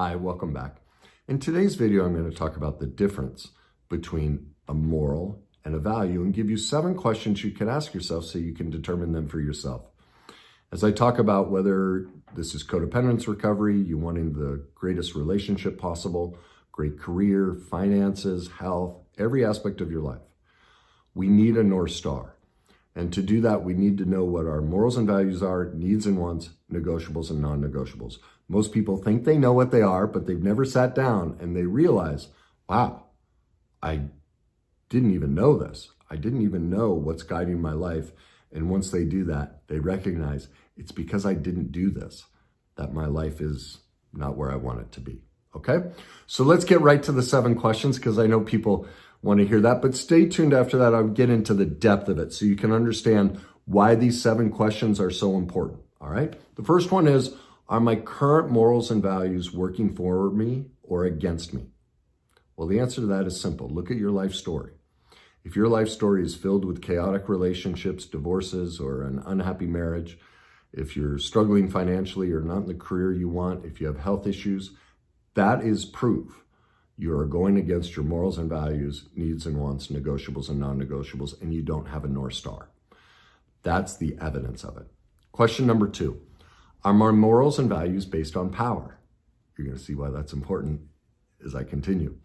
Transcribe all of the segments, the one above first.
Hi, welcome back. In today's video, I'm going to talk about the difference between a moral and a value and give you 7 questions you can ask yourself so you can determine them for yourself. As I talk about whether this is codependence recovery, you wanting the greatest relationship possible, great career, finances, health, every aspect of your life, we need a North Star. And to do that, we need to know what our morals and values are, needs and wants, negotiables and non-negotiables. Most people think they know what they are, but they've never sat down and they realize, wow, I didn't even know this. I didn't even know what's guiding my life. And once they do that, they recognize it's because I didn't do this that my life is not where I want it to be. Okay? So let's get right to the 7 questions because I know people want to hear that, but stay tuned after that. I'll get into the depth of it so you can understand why these 7 questions are so important. All right. The first one is, are my current morals and values working for me or against me? Well, the answer to that is simple. Look at your life story. If your life story is filled with chaotic relationships, divorces, or an unhappy marriage, if you're struggling financially or not in the career you want, if you have health issues, that is proof you are going against your morals and values, needs and wants, negotiables and non-negotiables, and you don't have a North Star. That's the evidence of it. Question number 2, are my morals and values based on power? You're going to see why that's important as I continue.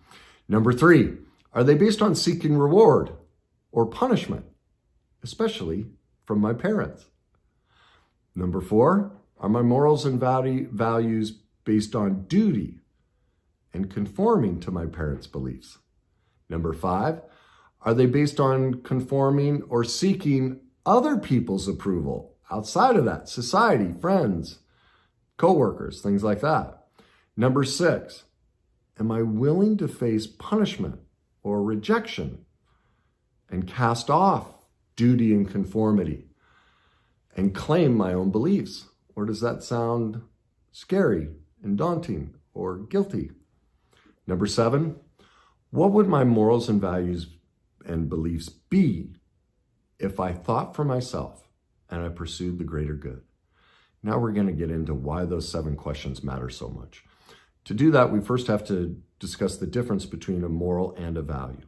Number 3, are they based on seeking reward or punishment, especially from my parents? Number 4, are my morals and values based on duty and conforming to my parents' beliefs? Number 5, are they based on conforming or seeking other people's approval outside of that, society, friends, coworkers, things like that? Number 6, am I willing to face punishment or rejection and cast off duty and conformity and claim my own beliefs? Or does that sound scary and daunting or guilty? Number 7, what would my morals and values and beliefs be if I thought for myself and I pursued the greater good? Now we're going to get into why those 7 questions matter so much. To do that, we first have to discuss the difference between a moral and a value.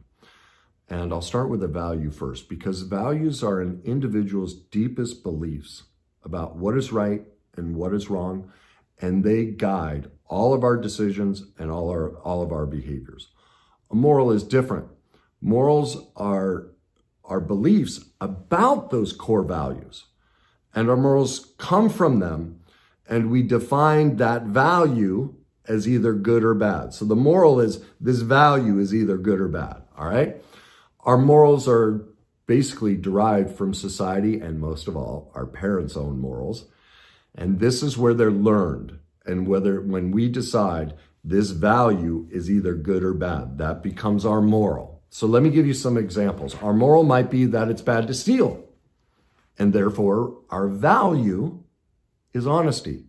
And I'll start with a value first, because values are an individual's deepest beliefs about what is right and what is wrong, and they guide all of our decisions and all of our behaviors. A moral is different. Morals are our beliefs about those core values, and our morals come from them, and we define that value as either good or bad. So the moral is this value is either good or bad, all right? Our morals are basically derived from society and most of all, our parents' own morals. And this is where they're learned. And when we decide this value is either good or bad, that becomes our moral. So let me give you some examples. Our moral might be that it's bad to steal. And therefore, our value is honesty.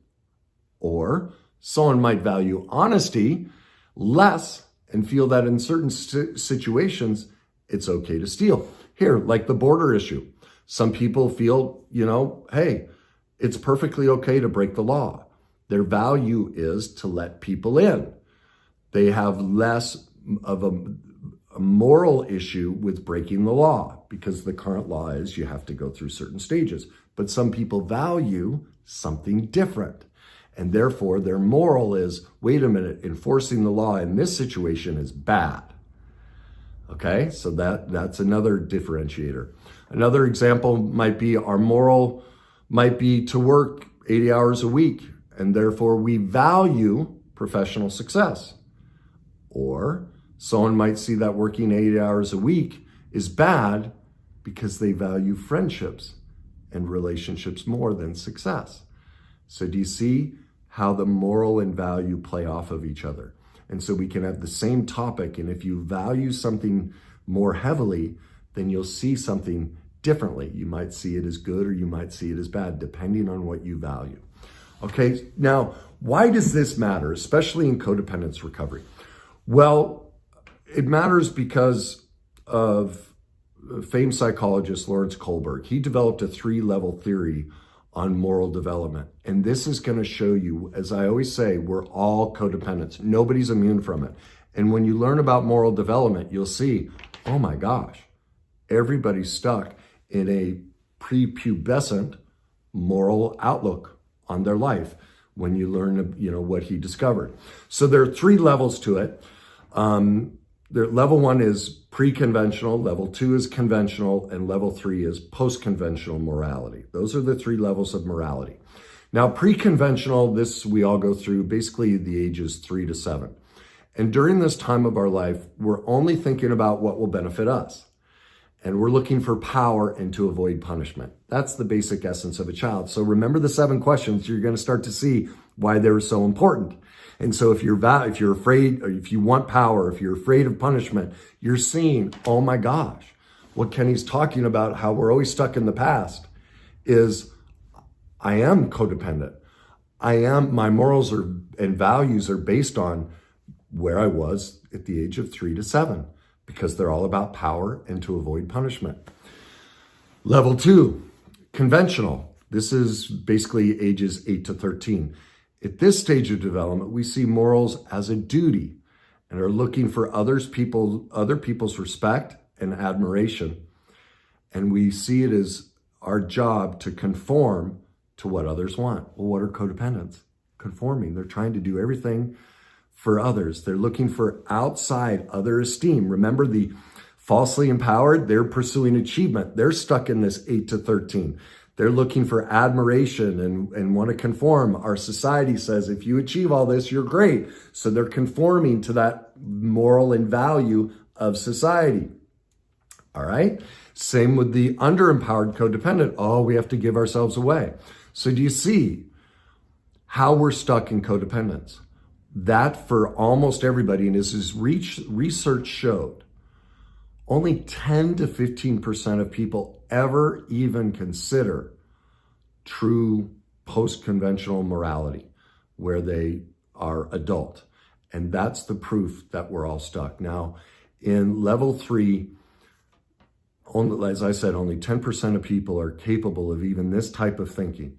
Or someone might value honesty less and feel that in certain situations, it's okay to steal. Here, like the border issue. Some people feel, hey, it's perfectly okay to break the law. Their value is to let people in. They have less of a moral issue with breaking the law because the current law is you have to go through certain stages. But some people value something different. And therefore, their moral is, wait a minute, enforcing the law in this situation is bad. Okay, so that's another differentiator. Another example might be our moral might be to work 80 hours a week, and therefore we value professional success. Or someone might see that working 80 hours a week is bad because they value friendships and relationships more than success. So do you see how the moral and value play off of each other? And so we can have the same topic, and if you value something more heavily, then you'll see something differently. You might see it as good or you might see it as bad, depending on what you value. Okay, now, why does this matter, especially in codependence recovery? Well, it matters because of famed psychologist Lawrence Kohlberg. He developed a 3-level theory on moral development. And this is going to show you, as I always say, we're all codependents. Nobody's immune from it. And when you learn about moral development, you'll see, oh my gosh, everybody's stuck in a prepubescent moral outlook on their life when you learn, what he discovered. So there are 3 levels to it. Level 1 is pre-conventional, level 2 is conventional, and level 3 is post-conventional morality. Those are the 3 levels of morality. Now, pre-conventional, this we all go through basically the ages 3 to 7. And during this time of our life, we're only thinking about what will benefit us. And we're looking for power and to avoid punishment. That's the basic essence of a child. So remember the 7 questions, you're going to start to see why they're so important. And so if you're afraid, or if you want power, if you're afraid of punishment, you're seeing, oh my gosh, what Kenny's talking about, how we're always stuck in the past, is I am codependent. My morals and values are based on where I was at the age of 3 to 7, because they're all about power and to avoid punishment. Level 2, conventional. This is basically ages 8 to 13. At this stage of development, we see morals as a duty and are looking for other people's respect and admiration. And we see it as our job to conform to what others want. Well, what are codependents? Conforming. They're trying to do everything for others. They're looking for outside other esteem. Remember the falsely empowered? They're pursuing achievement. They're stuck in this 8 to 13. They're looking for admiration and want to conform. Our society says, if you achieve all this, you're great. So they're conforming to that moral and value of society. All right? Same with the underempowered codependent. Oh, we have to give ourselves away. So do you see how we're stuck in codependence? That for almost everybody, and this is research showed, only 10 to 15% of people ever even consider true post-conventional morality where they are adult. And that's the proof that we're all stuck. Now, in level 3, as I said, only 10% of people are capable of even this type of thinking.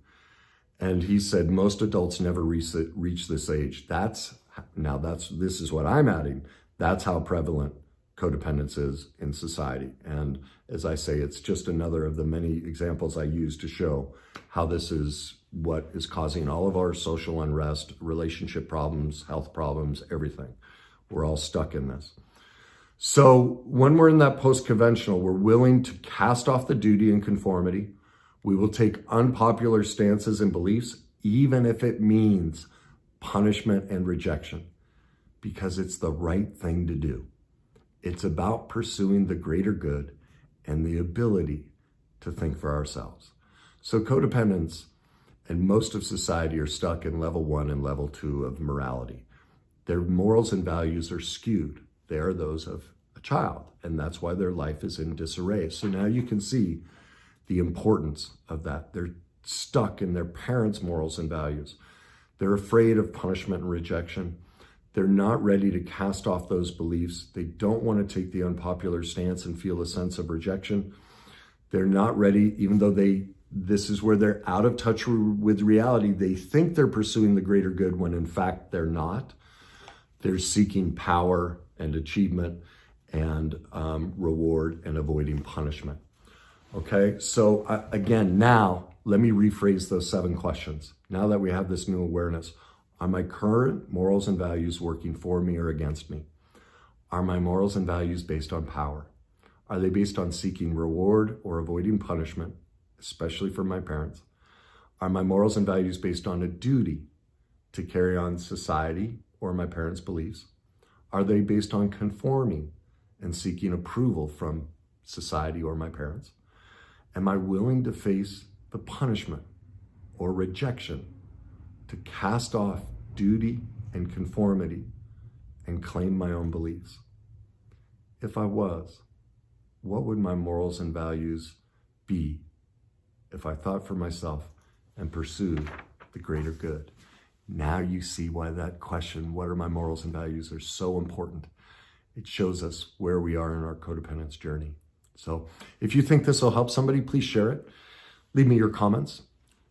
And he said most adults never reach this age. This is what I'm adding. That's how prevalent codependence is in society. And as I say, it's just another of the many examples I use to show how this is what is causing all of our social unrest, relationship problems, health problems, everything. We're all stuck in this. So when we're in that post-conventional, we're willing to cast off the duty and conformity. We will take unpopular stances and beliefs, even if it means punishment and rejection, because it's the right thing to do. It's about pursuing the greater good and the ability to think for ourselves. So codependents and most of society are stuck in level 1 and level 2 of morality. Their morals and values are skewed. They are those of a child, and that's why their life is in disarray. So now you can see the importance of that. They're stuck in their parents' morals and values. They're afraid of punishment and rejection. They're not ready to cast off those beliefs. They don't want to take the unpopular stance and feel a sense of rejection. They're not ready, even though this is where they're out of touch with reality. They think they're pursuing the greater good when in fact they're not. They're seeking power and achievement and reward and avoiding punishment. Okay, so again, now let me rephrase those 7 questions. Now that we have this new awareness, are my current morals and values working for me or against me? Are my morals and values based on power? Are they based on seeking reward or avoiding punishment, especially from my parents? Are my morals and values based on a duty to carry on society or my parents' beliefs? Are they based on conforming and seeking approval from society or my parents? Am I willing to face the punishment or rejection to cast off duty and conformity and claim my own beliefs? If I was, what would my morals and values be if I thought for myself and pursued the greater good? Now you see why that question, what are my morals and values, are so important. It shows us where we are in our codependence journey. So if you think this will help somebody, please share it. Leave me your comments.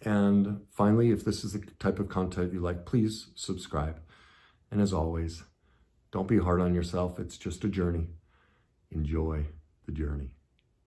And finally, if this is the type of content you like, please subscribe. And as always, don't be hard on yourself. It's just a journey. Enjoy the journey.